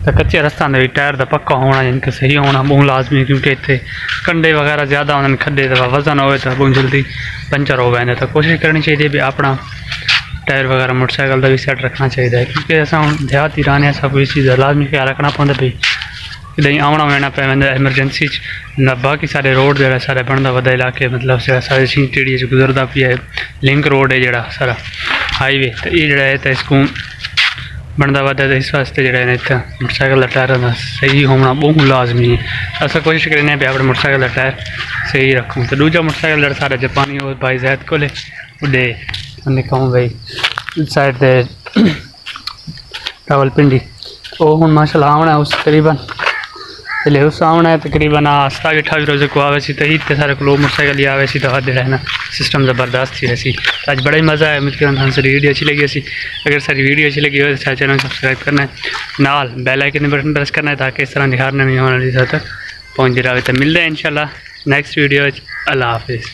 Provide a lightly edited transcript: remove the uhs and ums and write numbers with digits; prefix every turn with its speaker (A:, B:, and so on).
A: तो कच्चे रस्ता भी टायर का पक्का होना जिनके सही होना बहुत लाजमी, क्योंकि इतने कंडे वगैरह ज़्यादा होने खड्डे तो वजन हो तो बहुत जल्दी पंचर हो गए। तो कोशिश करनी चाहिए भी अपना टायर वगैरह मोटरसाइकिल का भी सैट रखना चाहिए, क्योंकि अस देहाती रहने सब इस चीज़ का लाजमी ख्याल रखना पौंदा भाई कहीं आना वहना पे एमरजेंसी बाकी सारे रोड जो सारे बनता वड्डे इलाके मतलब सारे टीडी गुजरता पिया है, लिंक रोड है जोड़ा सारा हाईवे, तो ये जोड़ा है तो इसको बनता वड्डा, तो इस वास्ते जो इतना मोटरसाइकिल का टायर सही होना बहुत लाजमी है। अस कोशिश करें भी अपने मोटरसाइकिल का टायर सही रखूँ। तो दूजा मोटरसाइकिल जो सारा जापानी हो भाई जैद को उडे उन्हें कहूँ भाई साइड से रावलपिंडी वो हूँ माशाल्लाह आना उस तकरीबन पहले उस आना है तकरीबन 27-28 रोज़े को आवे सी, तो ईद सारे को मोटरसाइकिल आवे सी, तो जो है ना सिस्टम ज़बरदस्त थी वैसी। तो आज बड़ा ही मज़ा है। उम्मीद करता सारी वीडियो अच्छी लगी ऐसी, अगर सारी वीडियो अच्छी लगी हो तो सारे चैनल सब्सक्राइब करना है, नाल बेल आइकन बटन प्रेस करना है ताकि इस तरह दिखाने नहीं होने तक पहुँच रहा है। तो मिलते हैं इंशाल्लाह नेक्स्ट वीडियो। अल्लाह हाफिज़।